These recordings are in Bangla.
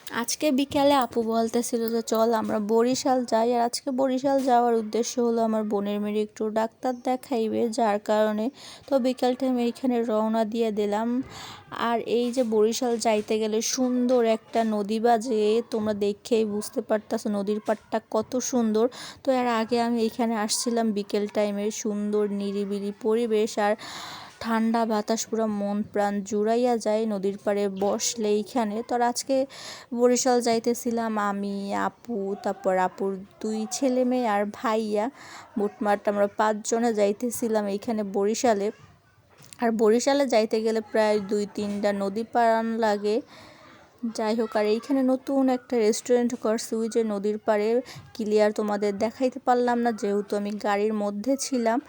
আজকে বিকালে আপু বলতেছিল যে চল আমরা বরিশাল যাই। আর আজকে বরিশাল যাওয়ার উদ্দেশ্য হলো আমার বোনের মেয়ে একটু ডাক্তার দেখাইবে, যার কারণে তো বিকাল টাইমে এইখানে রওনা দিয়ে দিলাম। আর এই যে বরিশাল যাইতে গেলে সুন্দর একটা নদী বাজে, তোমরা দেখেই বুঝতে পারতেছো নদীর পাড়টা কত সুন্দর। তো এর আগে আমি এইখানে আসছিলাম বিকেল টাইমে, সুন্দর নিরিবিলি পরিবেশ আর ঠান্ডা বাতাস, পুরো মন প্রাণ জুড়াইয়া যায় নদীর পাড়ে বসলে এইখানে। তো আজকে বরিশাল যাইতেছিলাম আমি, আপু, তারপর আপুর 2 ছেলে মেয়ে আর ভাইয়া, মোটমাট আমরা 5 জনে যাইতেছিলাম এইখানে বরিশালে। আর বরিশালে যাইতে গেলে প্রায় 2-3টা নদী পারান লাগে। যাই হোক, আর এইখানে নতুন একটা রেস্টুরেন্ট করছি ওই যে নদীর পাড়ে, ক্লিয়ার তোমাদের দেখাইতে পারলাম না যেহেতু আমি গাড়ির মধ্যে ছিলাম।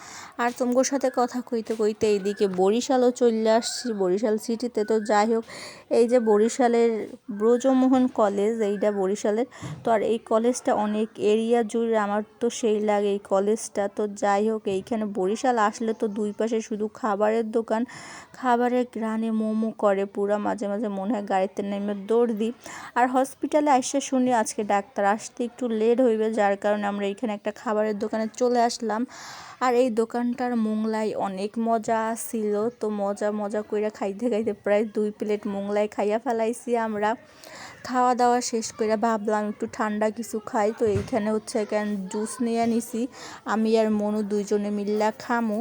আর তোমার সাথে কথা কইতে কইতে এইদিকে বরিশালও চলে আসছি, বরিশাল সিটিতে। তো যাই হোক, এই যে বরিশালের ব্রজমোহন কলেজ, এইটা বরিশালের। তো আর এই কলেজটা অনেক এরিয়া জুড়ে, আমার তো সেই লাগে এই কলেজটা। তো যাই হোক, এইখানে বরিশাল আসলে তো দুই পাশে শুধু খাবারের দোকান, খাবারের গ্রানে মোমো করে পুরা, মাঝে মাঝে মনে হয় গাড়িতে নেমে দৌড় দিই। আর হসপিটালে আসে শুনি আজকে ডাক্তার আসতে একটু লেট হইবে, যার কারণে আমরা এখানে একটা খাবারের দোকানে চলে আসলাম। আর এই দোকানটার মোংলাই অনেক মজা ছিল, তো মজা মজা কইরা খাইতে খাইতে প্রায় 2 প্লেট মোংলাই খাইয়া ফেলাইছি আমরা। খাওয়া দাওয়া শেষ করে ভাবলাম একটু ঠান্ডা কিছু খাই, তো এইখানে হচ্ছে কেন জুস নিয়ে নিছি, আমি আর মনু 2 জনে মিল্লা খামু।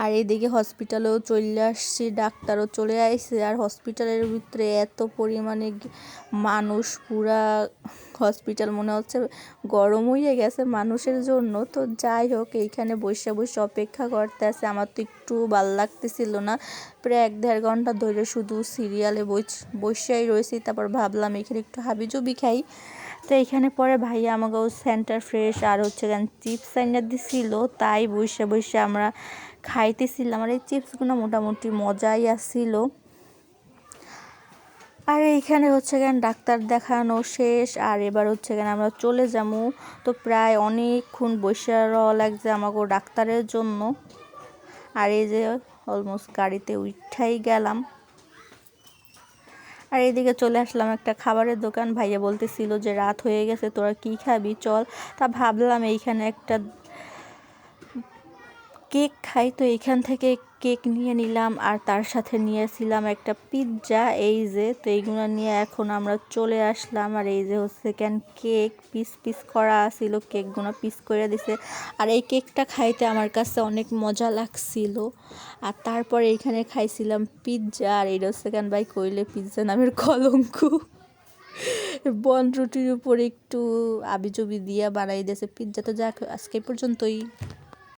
আর এইদিকে হসপিটালেও চলে আসছি, ডাক্তারও চলে আসছে। আর হসপিটালের ভিতরে এত পরিমাণে মানুষ, পুরা হসপিটাল মনে হচ্ছে গরম হয়ে গেছে মানুষের জন্য। তো যাই হোক, এইখানে বসে বসে অপেক্ষা করতে আছে, আমার তো একটু ভাল লাগতেছিল না। প্রায় 1-1.5 ঘন্টা ধরে শুধু সিরিয়ালে বসেই রয়েছি। তারপর ভাবলাম এখানে একটু হাবিজুবি খাই। তো এইখানে পরে ভাইয়া আমাকেও সেন্টার ফ্রেশ আর হচ্ছে চিপস আইনা দিছিল, তাই বসে বসে আমরা খাইতেছিলাম। আর এই চিপসগুলো মোটামুটি মজাই আসছিল। আর এইখানে হচ্ছে ডাক্তার দেখানো শেষ, আর এবার হচ্ছে আমরা চলে যাবো। তো প্রায় অনেকক্ষণ বসে রওয়া লাগছে আমাকে ডাক্তারের জন্য। আর এই যে অলমোস্ট গাড়িতে উঠাই গেলাম। আর এইদিকে চলে আসলাম একটা খাবারের দোকান, ভাইয়া বলতেছিল যে রাত হয়ে গেছে তোরা কি খাবি চল। তা ভাবলাম এইখানে একটা কেক খাই, তো এইখান থেকে কেক নিয়ে নিলাম আর তার সাথে নিয়েছিলাম একটা পিৎজা। এই যে, তো এইগুলো নিয়ে এখন আমরা চলে আসলাম। আর এই যে হচ্ছে কেক পিস পিস করা ছিল, কেকগুলো পিস করে দিছে। আর এই কেকটা খাইতে আমার কাছে অনেক মজা লাগছিল। আর তারপরে এইখানে খাইছিলাম পিৎজা। আর এইটা হচ্ছে ভাই কইলে পিৎজা নামের কলঙ্ক, বন রুটির উপরে একটু আবিজুবি দিয়া বানাই দিয়েছে পিৎজা। তো যাক, আজকে পর্যন্তই।